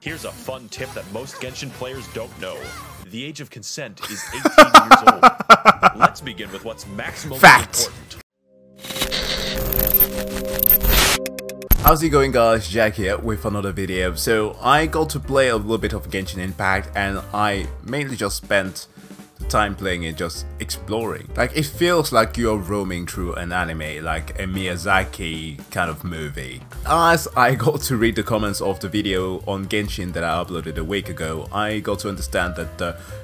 Here's a fun tip that most Genshin players don't know. The age of consent is 18 years old. Let's begin with what's maximally important. How's it going, guys? Jack here with another video. So I got to play a little bit of Genshin Impact and I mainly just spent the time playing it just exploring. Like, it feels like you're roaming through an anime, like a Miyazaki kind of movie. As I got to read the comments of the video on Genshin that I uploaded a week ago, I got to understand that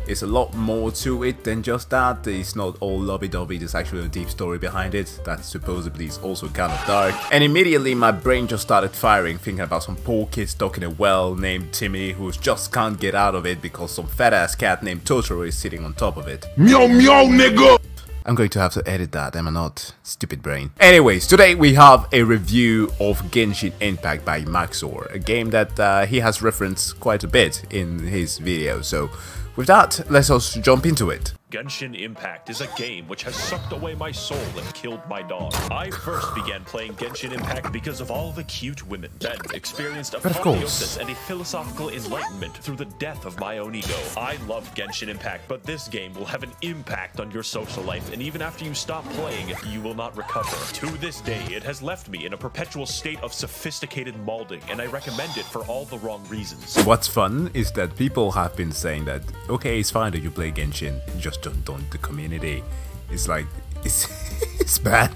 there's a lot more to it than just that. It's not all lovey-dovey, there's actually a deep story behind it that supposedly is also kind of dark. And immediately my brain just started firing, thinking about some poor kid stuck in a well named Timmy who just can't get out of it because some fat-ass cat named Totoro is sitting on top of it. Meow meow nigga! I'm going to have to edit that, am I not? Stupid brain. Anyways, today we have a review of Genshin Impact by max0r, a game that he has referenced quite a bit in his video. So with that, let's us jump into it. Genshin Impact is a game which has sucked away my soul and killed my dog. I first began playing Genshin Impact because of all the cute women, then experienced a apotheosis and a philosophical enlightenment through the death of my own ego. I loved Genshin Impact, but this game will have an impact on your social life, and even after you stop playing, you will not recover. To this day, it has left me in a perpetual state of sophisticated mauling, and I recommend it for all the wrong reasons. What's fun is that people have been saying that, okay, it's fine that you play Genshin, just don't the community. It's like, it's bad.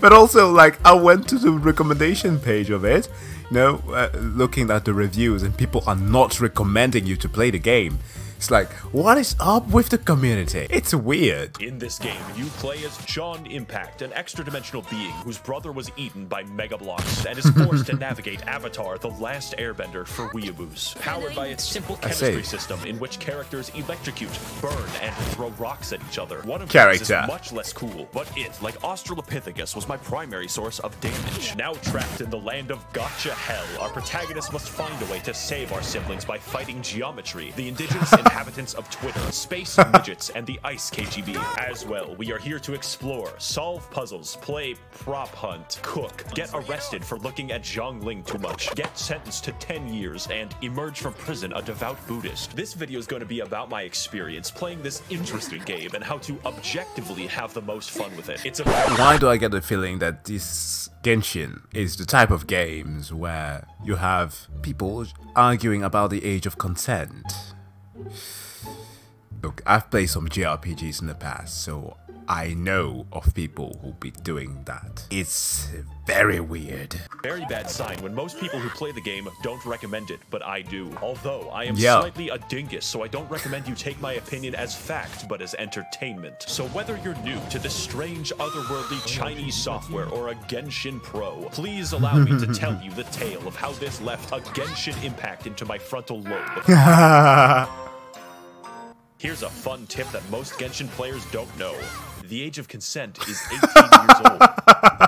But also, like, I went to the recommendation page of it, you know, looking at the reviews, and people are not recommending you to play the game. It's like, what is up with the community? It's weird. In this game, you play as John Impact, an extra-dimensional being whose brother was eaten by Mega Blocks and is forced to navigate Avatar, the last airbender for weeaboos. Powered by its simple chemistry system in which characters electrocute, burn, and throw rocks at each other. One of these is much less cool, but it, like Australopithecus, was my primary source of damage. Now trapped in the land of gotcha hell, our protagonist must find a way to save our siblings by fighting geometry, the indigenous inhabitants of Twitter, space midgets, and the ice KGB. As well, we are here to explore, solve puzzles, play prop hunt, cook, get arrested for looking at Zhongling too much, get sentenced to 10 years, and emerge from prison a devout Buddhist. This video is going to be about my experience playing this interesting game and how to objectively have the most fun with it. It's about— Why do I get the feeling that this Genshin is the type of games where you have people arguing about the age of consent? Look, I've played some JRPGs in the past, so I know of people who'll be doing that. It's very weird. Very bad sign when most people who play the game don't recommend it, but I do. Although I am slightly a dingus, so I don't recommend you take my opinion as fact, but as entertainment. So whether you're new to this strange, otherworldly Chinese software or a Genshin pro, please allow me to tell you the tale of how this left a Genshin Impact into my frontal lobe. Here's a fun tip that most Genshin players don't know. The age of consent is 18 years old.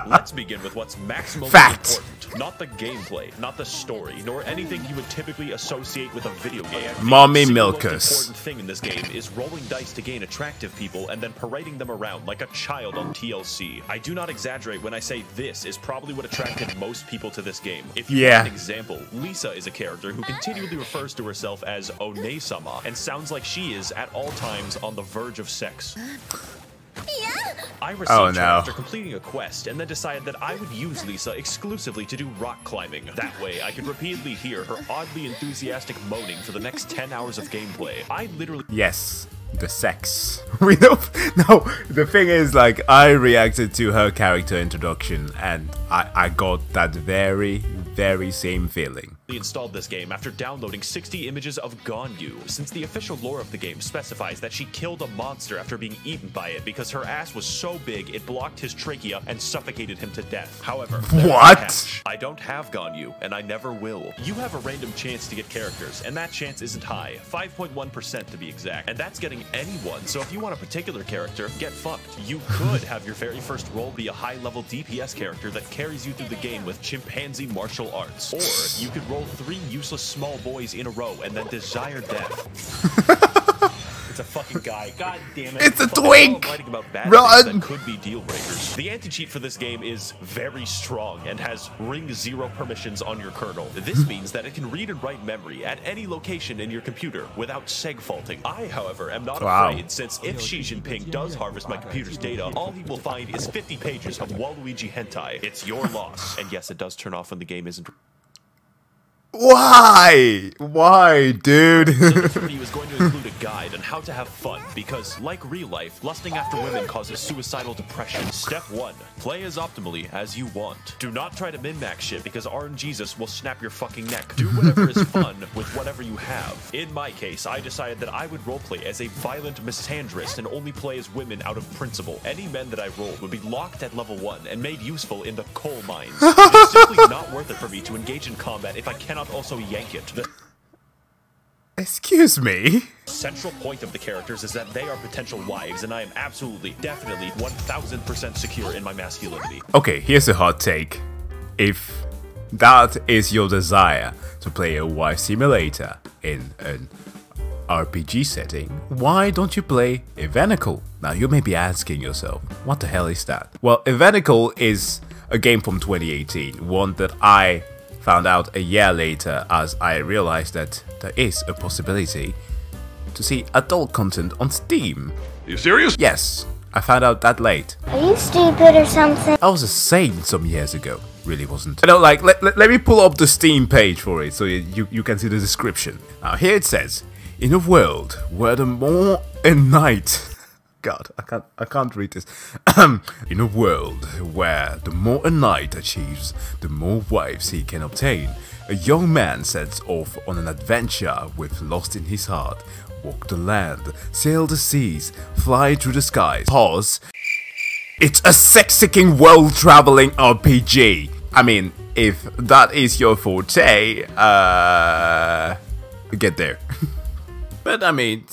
Let's begin with what's maximally important. Not the gameplay, not the story, nor anything you would typically associate with a video game. Mommy The milkers. most important thing in this game is rolling dice to gain attractive people and then parading them around like a child on TLC. I do not exaggerate when I say this is probably what attracted most people to this game. If you want an example, Lisa is a character who continually refers to herself as One-sama and sounds like she is at all times on the verge of sex. I received her after completing a quest and then decided that I would use Lisa exclusively to do rock climbing. That way, I could repeatedly hear her oddly enthusiastic moaning for the next 10 hours of gameplay. I literally— Yes, the sex. We know. No, the thing is, like, I reacted to her character introduction and I got that very same feeling. Installed this game after downloading 60 images of Ganyu, since the official lore of the game specifies that she killed a monster after being eaten by it because her ass was so big it blocked his trachea and suffocated him to death. However, what? I don't have Ganyu, and I never will. You have a random chance to get characters, and that chance isn't high, 5.1% to be exact, and that's getting anyone, so if you want a particular character, get fucked. You could have your very first role be a high-level DPS character that carries you through the game with chimpanzee martial arts, or you could roll 3 useless small boys in a row and then desire death. it's a fucking guy. God damn it. It's a twink! Run! That could be deal breakers. The anti-cheat for this game is very strong and has ring 0 permissions on your kernel. This means that it can read and write memory at any location in your computer without seg faulting. I, however, am not afraid, since if Xi Jinping does harvest my computer's data, all he will find is 50 pages of Waluigi hentai. It's your loss. And yes, it does turn off when the game isn't. Why? Why, dude? So this review is going to include a guide on how to have fun, because, like real life, lusting after women causes suicidal depression. Step 1. Play as optimally as you want. Do not try to min-max shit, because RNGesus will snap your fucking neck. Do whatever is fun with whatever you have. In my case, I decided that I would roleplay as a violent misandrist and only play as women out of principle. Any men that I rolled would be locked at level 1 and made useful in the coal mines. It's simply not worth it for me to engage in combat if I cannot also yank it. Excuse me? The central point of the characters is that they are potential wives, and I am absolutely, definitely, 1000% secure in my masculinity. Okay, here's a hot take. If that is your desire to play a wife simulator in an RPG setting, why don't you play Evanical? Now you may be asking yourself, what the hell is that? Well, Evanical is a game from 2018, one that I found out a year later as I realized that there is a possibility to see adult content on Steam. Are you serious? Yes, I found out that late. Are you stupid or something? I was a saint some years ago. Really wasn't. You know, like, let me pull up the Steam page for it so you can see the description. Now here it says, in a world where the more a night... God, I can't read this. In a world where the more a knight achieves, the more wives he can obtain, a young man sets off on an adventure with lust in his heart. Walk the land, sail the seas, fly through the skies. Pause. It's a sex-seeking world-traveling RPG. I mean, if that is your forte, get there. But I mean,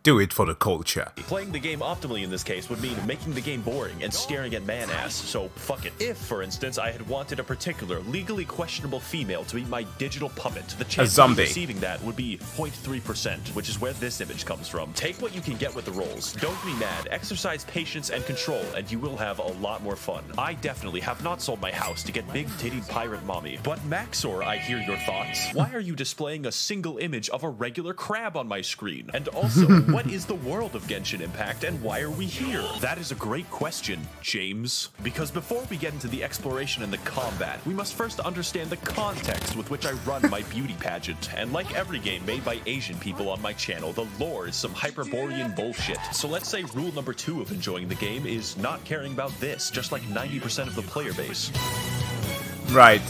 do it for the culture. Playing the game optimally in this case would mean making the game boring and staring at man-ass, so fuck it. If, for instance, I had wanted a particular legally questionable female to be my digital puppet, the chance of receiving that would be 0.3%, which is where this image comes from. Take what you can get with the roles. Don't be mad. Exercise patience and control, and you will have a lot more fun. I definitely have not sold my house to get big-tittied pirate mommy. But max0r, I hear your thoughts. Why are you displaying a single image of a regular crab on my screen? And also, what is the world of Genshin Impact and why are we here? That is a great question, James. Because before we get into the exploration and the combat, we must first understand the context with which I run my beauty pageant. And like every game made by Asian people on my channel, the lore is some Hyperborean bullshit. So let's say rule number 2 of enjoying the game is not caring about this, just like 90% of the player base. Right.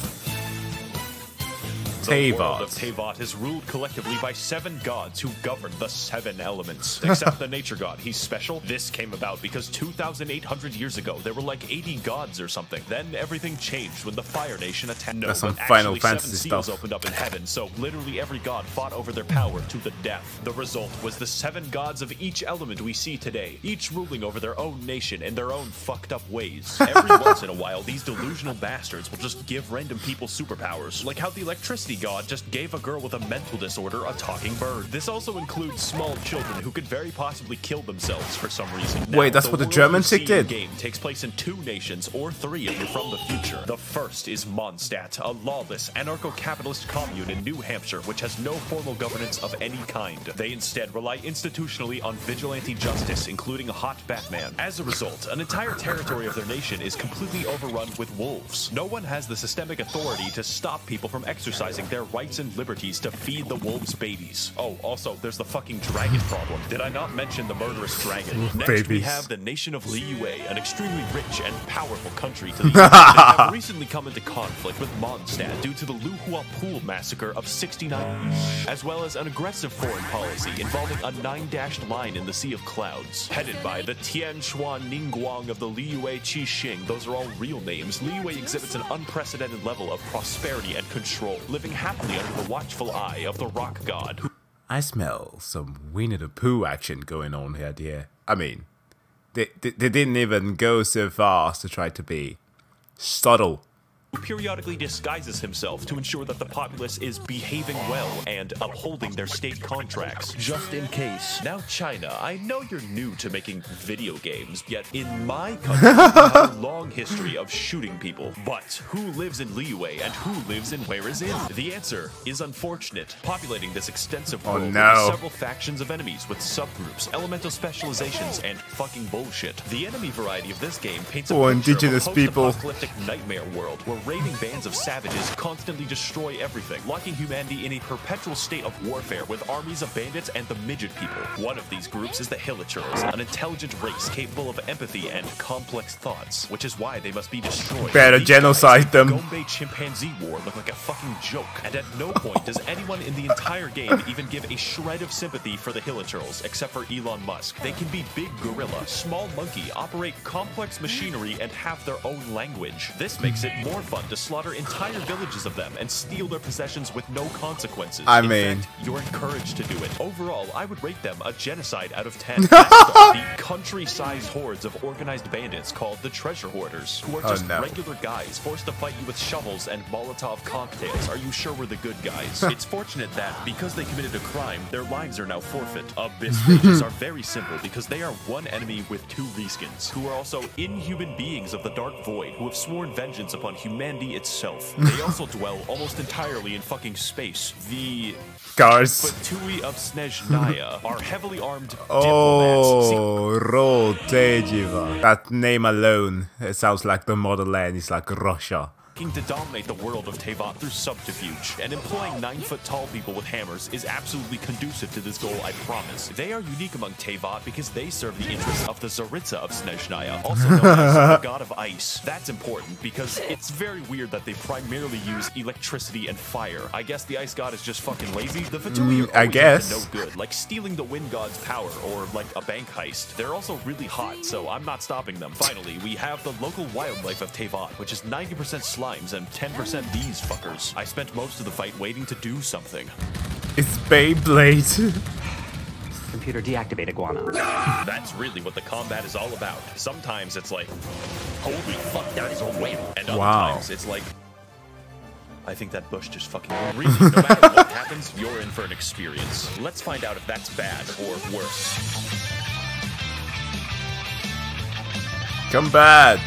The world of Teyvat is ruled collectively by 7 gods who govern the 7 elements. Except the nature god, he's special. This came about because 2,800 years ago, there were like 80 gods or something. Then everything changed when the Fire Nation attacked. No, that's some but Final actually Fantasy 7 seals stuff. opened up in heaven, so literally every god fought over their power to the death. The result was the 7 gods of each element we see today, each ruling over their own nation in their own fucked up ways. Every once in a while, these delusional bastards will just give random people superpowers, like how the electricity god just gave a girl with a mental disorder a talking bird. This also includes small children who could very possibly kill themselves for some reason. Now, wait, that's what the German chick did? The game takes place in 2 nations, or 3 if you're from the future. The first is Mondstadt, a lawless, anarcho-capitalist commune in New Hampshire, which has no formal governance of any kind. They instead rely institutionally on vigilante justice, including a hot Batman. As a result, an entire territory of their nation is completely overrun with wolves. No one has the systemic authority to stop people from exercising their rights and liberties to feed the wolves babies. Oh, also, there's the fucking dragon problem. Did I not mention the murderous dragon? Next, we have the nation of Liyue, an extremely rich and powerful country to the east. They have recently come into conflict with Mondstadt due to the Luhua Pool massacre of 69, as well as an aggressive foreign policy involving a 9-dashed line in the Sea of Clouds. Headed by the Tian Xuan Ningguang of the Liyue Qixing, those are all real names, Liyue exhibits an unprecedented level of prosperity and control, living happily under the watchful eye of the rock god. I smell some Winnie the Pooh action going on here, dear. I mean, they didn't even go so far as to try to be subtle. who periodically disguises himself to ensure that the populace is behaving well and upholding their state contracts, just in case. Now, China, I know you're new to making video games, yet in my country, you have a long history of shooting people. But who lives in Liyue and who lives in Where Is In? The answer is unfortunate. Populating this extensive world with several factions of enemies with subgroups, elemental specializations, and fucking bullshit. The enemy variety of this game paints a picture of a post-apocalyptic nightmare world where raving bands of savages constantly destroy everything, locking humanity in a perpetual state of warfare with armies of bandits and the midget people. One of these groups is the Hilichurls, an intelligent race capable of empathy and complex thoughts, which is why they must be destroyed. Better genocide them. The Gombe chimpanzee war looked like a fucking joke, and at no point does anyone in the entire game even give a shred of sympathy for the Hilichurls, except for Elon Musk. They can be big gorilla, small monkey, operate complex machinery, and have their own language. This makes it more fun to slaughter entire villages of them and steal their possessions with no consequences. In fact, you're encouraged to do it. Overall, I would rate them a genocide out of 10. The country-sized hordes of organized bandits called the Treasure Hoarders, who are just regular guys forced to fight you with shovels and Molotov cocktails. Are you sure we're the good guys? It's fortunate that, because they committed a crime, their lives are now forfeit. Abyss Mages are very simple because they are one enemy with two reskins, who are also inhuman beings of the Dark Void who have sworn vengeance upon humanity itself. They also dwell almost entirely in fucking space. The Fatui of Snezhnaya are heavily armed diplomats. Rotejiva. That name alone, it sounds like the motherland is like Russia. To dominate the world of Teyvat through subterfuge, and employing 9-foot-tall people with hammers is absolutely conducive to this goal, I promise. They are unique among Teyvat because they serve the interests of the Tsaritsa of Snezhnaya, also known as the god of ice. That's important because it's very weird that they primarily use electricity and fire. I guess the ice god is just fucking lazy. The Fatui are always no good, like stealing the wind god's power or like a bank heist. They're also really hot, so I'm not stopping them. Finally, we have the local wildlife of Teyvat, which is 90% slimes and 10% these fuckers. I spent most of the fight waiting to do something. It's Beyblade. Computer deactivate iguana. That's really what the combat is all about. Sometimes it's like, holy fuck, that is a whale. And other times it's like, I think that bush just fucking... Really, no matter what happens, you're in for an experience. Let's find out if that's bad or worse. Come bad.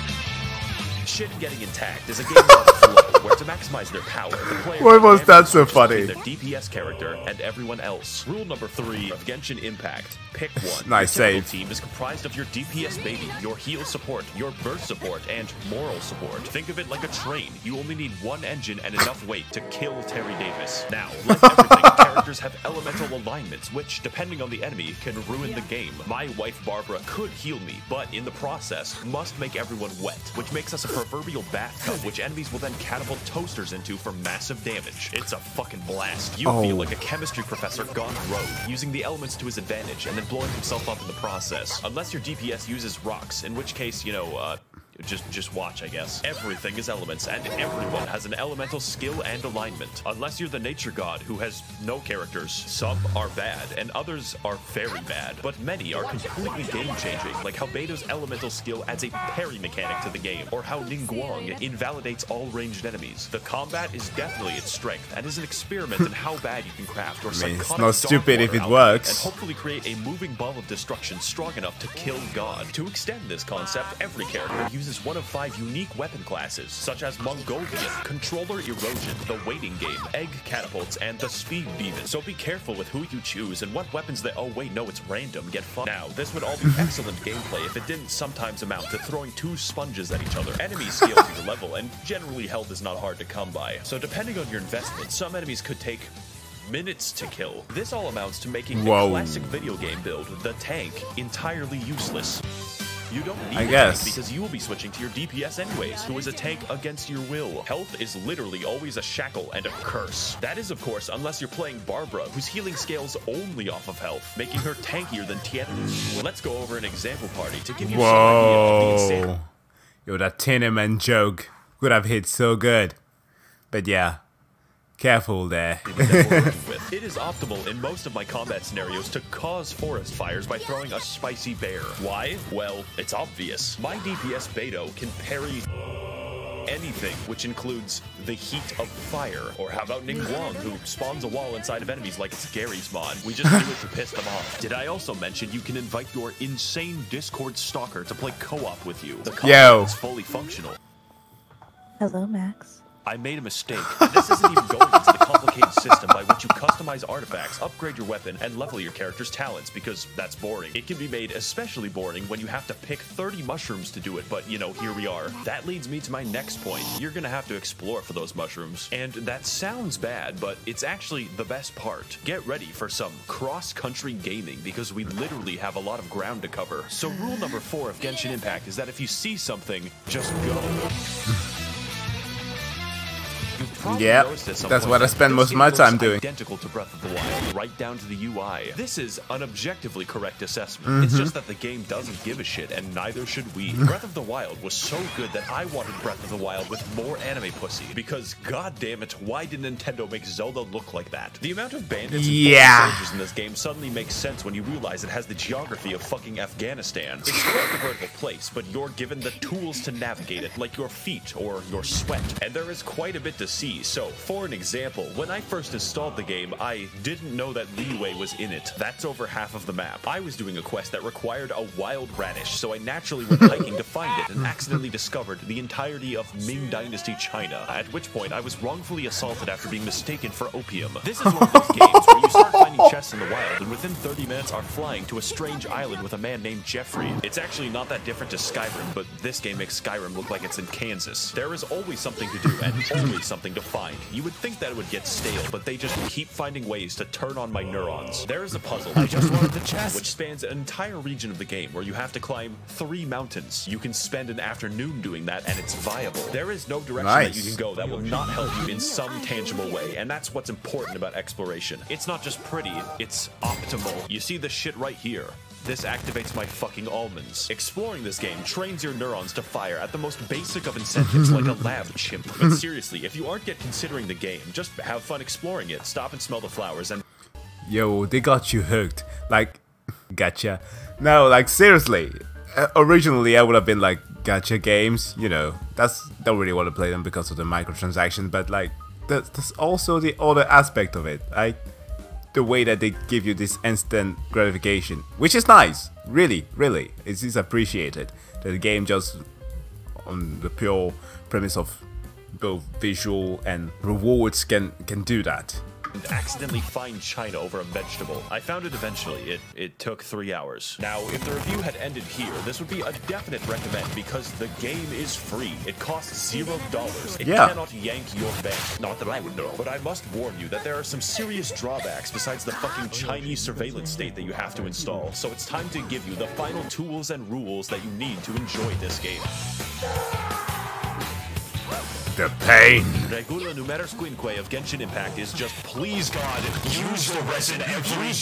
Shit getting intact is a game called Flow, where to maximize their power, the player why was that so funny? Their DPS character and everyone else. Rule number 3 of Genshin Impact: pick one. Nice your save. Team is comprised of your DPS baby, your heal support, your burst support, and moral support. Think of it like a train. You only need one engine and enough weight to kill Terry Davis. Now, like everything, characters have elemental alignments, which, depending on the enemy, can ruin the game. My wife Barbara could heal me, but in the process, must make everyone wet, which makes us a proverbial bathtub, which enemies will then catapult toasters into for massive damage. It's a fucking blast. You feel like a chemistry professor gone rogue, using the elements to his advantage and then blowing himself up in the process. Unless your DPS uses rocks, in which case, you know, just watch, I guess. Everything is elements, and everyone has an elemental skill and alignment. Unless you're the nature god, who has no characters. Some are bad, and others are very bad. But many are completely game-changing, like how Beto's elemental skill adds a parry mechanic to the game, or how Ningguang invalidates all ranged enemies. The combat is definitely its strength, and is an experiment in how bad you can craft or psychotic it's not stupid if it works. and hopefully create a moving ball of destruction strong enough to kill God. To extend this concept, every character uses one of 5 unique weapon classes, such as Mongolian, Controller Erosion, the Waiting Game, Egg Catapults, and the Speed Demon. So be careful with who you choose and what weapons they— oh wait, no, it's random, get fun. Now, this would all be excellent gameplay if it didn't sometimes amount to throwing 2 sponges at each other. Enemies scale to the level, and generally health is not hard to come by. So depending on your investment, some enemies could take minutes to kill. This all amounts to making the classic video game build, the tank, entirely useless. You don't need a tank because you will be switching to your DPS anyways, who is a tank against your will. Health is literally always a shackle and a curse. That is, of course, unless you're playing Barbara, whose healing scales only off of health, making her tankier than Tien. Let's go over an example party to give you some idea of the insanity. Yo, that Tineman joke would have hit so good. But yeah. Careful there. It is optimal in most of my combat scenarios to cause forest fires by throwing a spicy bear. Why? Well, it's obvious. My DPS Beto can parry anything, which includes the heat of fire. Or how about Ningguang, who spawns a wall inside of enemies like it's Gary's mod? We just do it to piss them off. Did I also mention you can invite your insane Discord stalker to play co-op with you? The co-op is fully functional. Hello, Max. I made a mistake. This isn't even going into the complicated system by which you customize artifacts, upgrade your weapon, and level your character's talents, because that's boring. It can be made especially boring when you have to pick 30 mushrooms to do it, but you know, here we are. That leads me to my next point. You're gonna have to explore for those mushrooms. And that sounds bad, but it's actually the best part. Get ready for some cross-country gaming, because we literally have a lot of ground to cover. So rule number 4 of Genshin Impact is that if you see something, just go. Yeah, that's what I spend most of my time doing. Identical to Breath of the Wild, right down to the UI. This is an objectively correct assessment. It's just that the game doesn't give a shit, and neither should we. Breath of the Wild was so good that I wanted Breath of the Wild with more anime pussy. Because, goddamn it, why did Nintendo make Zelda look like that? The amount of bandits and soldiers in this game suddenly makes sense when you realize it has the geography of fucking Afghanistan. It's quite the vertical place, but you're given the tools to navigate it, like your feet or your sweat. And there is quite a bit to see. So, for an example, when I first installed the game, I didn't know that Liyue was in it. That's over half of the map. I was doing a quest that required a wild radish, so I naturally went hiking to find it and accidentally discovered the entirety of Ming Dynasty China, at which point I was wrongfully assaulted after being mistaken for opium. This is one of those games where you start finding chests in the wild and within 30 minutes are flying to a strange island with a man named Jeffrey. It's actually not that different to Skyrim, but this game makes Skyrim look like it's in Kansas. There is always something to do and always something to find. You would think that it would get stale, but they just keep finding ways to turn on my neurons. There is a puzzle, I just wanted the chest, which spans an entire region of the game where you have to climb 3 mountains. You can spend an afternoon doing that, and it's viable. There is no direction that you can go that will not help you in some tangible way, and that's what's important about exploration. It's not just pretty, it's optimal. You see this shit right here. This activates my fucking almonds. Exploring this game trains your neurons to fire at the most basic of incentives like a lab chimp. But seriously, if you aren't yet considering the game, just have fun exploring it. Stop and smell the flowers and... Yo, they got you hooked. Like, gotcha. No, like, seriously. Originally, I would have been like, gacha games, you know. Don't really want to play them because of the microtransactions, but like, that's also the other aspect of it. Like, the way that they give you this instant gratification, which is nice, really, it is appreciated. That the game just on the pure premise of both visual and rewards can do that. And accidentally find China over a vegetable. I found it eventually. It took 3 hours. Now, if the review had ended here, this would be a definite recommend because the game is free. It costs $0. It cannot yank your bank. Not that I would know. But I must warn you that there are some serious drawbacks besides the fucking Chinese surveillance state that you have to install. So it's time to give you the final tools and rules that you need to enjoy this game. The pain. Regula numerus quinque of Genshin Impact is just, please God, use the resin every day.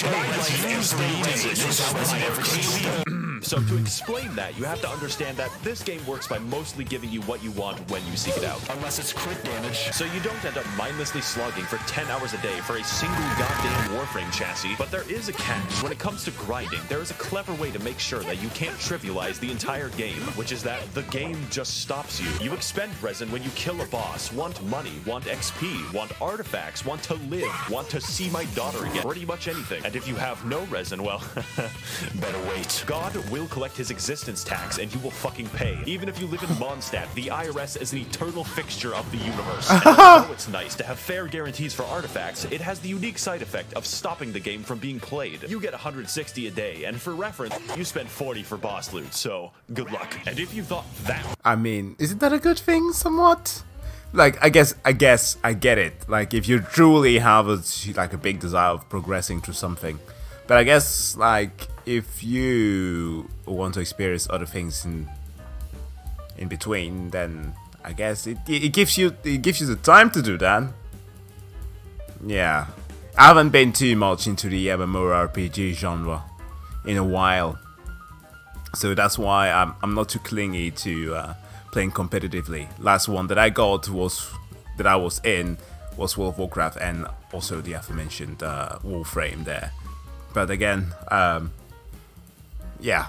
So to explain that, you have to understand that this game works by mostly giving you what you want when you seek it out. Unless it's crit damage. So you don't end up mindlessly slogging for 10 hours a day for a single goddamn Warframe chassis. But there is a catch. When it comes to grinding, there is a clever way to make sure that you can't trivialize the entire game, which is that the game just stops you. You expend resin when you kill a boss, want money, want XP, want artifacts, want to live, want to see my daughter again, pretty much anything. And if you have no resin, well, better wait. God will collect his existence tax and you will fucking pay. Even if you live in Mondstadt, the IRS is an eternal fixture of the universe. And although it's nice to have fair guarantees for artifacts, it has the unique side effect of stopping the game from being played. You get 160 a day, and for reference, you spend 40 for boss loot, so good luck. And if you thought that... I mean, isn't that a good thing, somewhat? Like, I guess I get it. Like, if you truly have a big desire of progressing through something. But I guess, like, if you want to experience other things in between, then I guess it gives you the time to do that. Yeah, I haven't been too much into the MMORPG genre in a while, so that's why I'm not too clingy to playing competitively. Last one that I got was World of Warcraft, and also the aforementioned Warframe there. But again, yeah,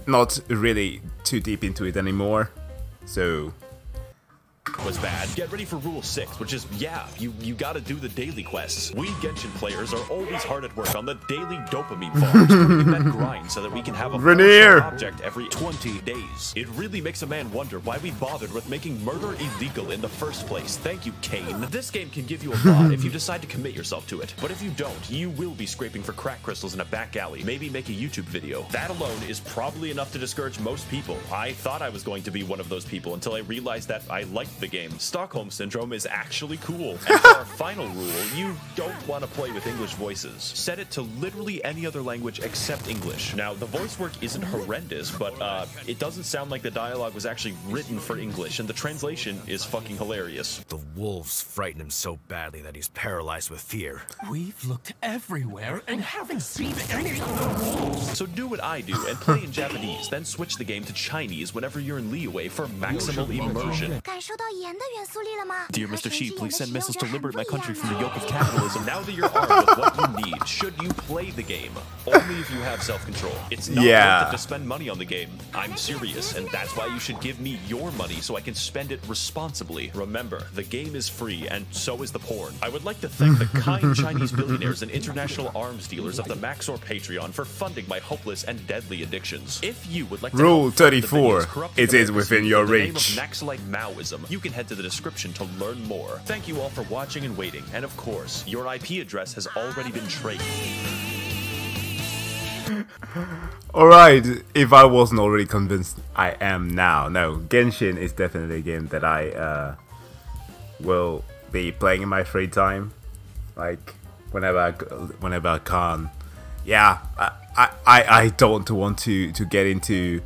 not really too deep into it anymore. So was bad. Get ready for rule 6, which is, yeah, you gotta do the daily quests. We Genshin players are always hard at work on the daily dopamine farms, putting in that grind so that we can have a 4-star object every 20 days. It really makes a man wonder why we bothered with making murder illegal in the first place. Thank you, Kane. This game can give you a lot if you decide to commit yourself to it, but if you don't, you will be scraping for crack crystals in a back alley, maybe make a YouTube video. That alone is probably enough to discourage most people. I thought I was going to be one of those people until I realized that I liked the game. Stockholm Syndrome is actually cool. And for our final rule, you don't want to play with English voices. Set it to literally any other language except English. Now, the voice work isn't horrendous, but it doesn't sound like the dialogue was actually written for English, and the translation is fucking hilarious. The wolves frighten him so badly that he's paralyzed with fear. We've looked everywhere and haven't seen any of them. So do what I do and play in Japanese, then switch the game to Chinese whenever you're in Liyue for maximal immersion. Dear Mr. Shi, please send missiles to liberate my country from the yoke of capitalism. Now that you're armed with what you need, should you play the game? Only if you have self-control. It's not worth it to spend money on the game. I'm serious, and that's why you should give me your money so I can spend it responsibly. Remember, the game is free, and so is the porn. I would like to thank the kind Chinese billionaires and international arms dealers of the max0r Patreon for funding my hopeless and deadly addictions. If you would like to Rule 34. It is within your reach. Naxalite Maoism, you can head to the description to learn more. Thank you all for watching and waiting, and of course, your IP address has already been traced. Alright, if I wasn't already convinced, I am now. No, Genshin is definitely a game that I will be playing in my free time, like whenever I can. Yeah, I don't want to get into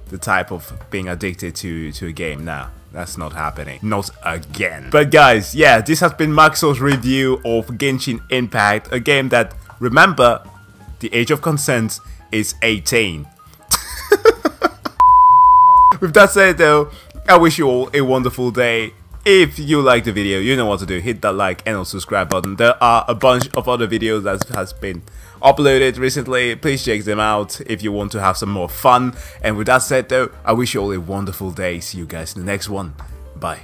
the type of being addicted to a game now. That's not happening. Not again. But guys, yeah, this has been max0r's review of Genshin Impact, a game that, remember, the age of consent is 18. With that said though, I wish you all a wonderful day. If you liked the video, you know what to do. Hit that like and also subscribe button. There are a bunch of other videos that has been uploaded recently. Please check them out if you want to have some more fun. And with that said though, I wish you all a wonderful day. See you guys in the next one. Bye.